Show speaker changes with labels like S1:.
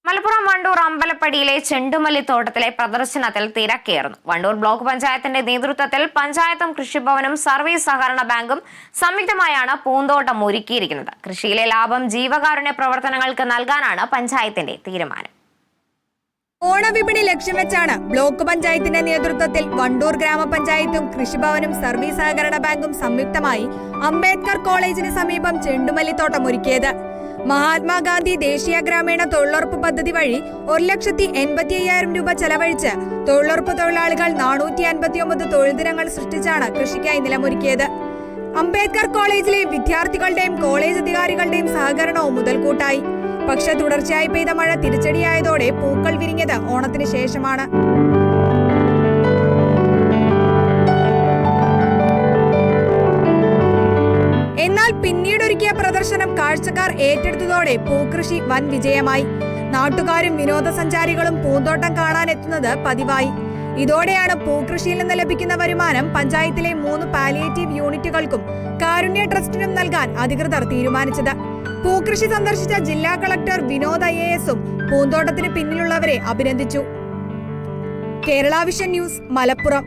S1: മലപ്പുറം വണ്ടൂർ അമ്പലപ്പടിയിലെ ചെണ്ടുമല്ലിത്തോട്ടത്തിലെ പ്രദർശനത്തിൽ തിരക്കേറുന്നു. വണ്ടൂർ ബ്ലോക്ക് പഞ്ചായത്തിന്റെ നേതൃത്വത്തിൽ പഞ്ചായത്തും കൃഷിഭവനും സർവീസ് സഹകരണ ബാങ്കും സംയുക്തമായാണ് പൂന്തോട്ടം ഒരുക്കിയിരിക്കുന്നത്. കൃഷിയിലെ ലാഭം ജീവകാരുണ്യ പ്രവർത്തനങ്ങൾക്ക് നൽകാനാണ് പഞ്ചായത്തിന്റെ തീരുമാനം.
S2: ഓണവിപണി ലക്ഷ്യം വെച്ചാണ് ബ്ലോക്ക് പഞ്ചായത്തിന്റെ നേതൃത്വത്തിൽ വണ്ടൂർ ഗ്രാമപഞ്ചായത്തും കൃഷിഭവനും സർവീസ് സഹകരണ ബാങ്കും സംയുക്തമായി അംബേദ്കർ കോളേജിന് സമീപം ചെണ്ടുമല്ലിത്തോട്ടം ഒരുക്കിയത്. മഹാത്മാഗാന്ധി ദേശീയ ഗ്രാമീണ തൊഴിലുറപ്പ് പദ്ധതി വഴി 1,85,000 രൂപ ചെലവഴിച്ച് തൊഴിലുറപ്പ് തൊഴിലാളികൾ 459 തൊഴിൽ ദിനങ്ങൾ സൃഷ്ടിച്ചാണ് കൃഷിക്കായി നിലമൊരുക്കിയത്. അംബേദ്കർ കോളേജിലെ വിദ്യാർത്ഥികളുടെയും കോളേജ് അധികാരികളുടെയും സഹകരണവും മുതൽക്കൂട്ടായി. പക്ഷെ തുടർച്ചയായി പെയ്ത മഴ തിരിച്ചടിയായതോടെ പൂക്കൾ വിരിഞ്ഞത് ഓണത്തിന് ശേഷമാണ്. എന്നാൽ പിന്നീടൊരുക്കിയ പ്രദർശനം കാഴ്ചക്കാർ ഏറ്റെടുത്തതോടെ പൂക്കൃഷി വൻ വിജയമായി. നാട്ടുകാരും വിനോദസഞ്ചാരികളും പൂന്തോട്ടം കാണാനെത്തുന്നത് പതിവായി. ഇതോടെയാണ് പൂക്കൃഷിയിൽ നിന്ന് ലഭിക്കുന്ന വരുമാനം പഞ്ചായത്തിലെ 3 പാലിയേറ്റീവ് യൂണിറ്റുകൾക്കും കാരുണ്യ ട്രസ്റ്റിനും നൽകാൻ അധികൃതർ തീരുമാനിച്ചത്. പൂക്കൃഷി സന്ദർശിച്ച ജില്ലാ കളക്ടർ വിനോദ് IAS പൂന്തോട്ടത്തിന് പിന്നിലുള്ളവരെ അഭിനന്ദിച്ചു. Kerala vision news, Malappuram.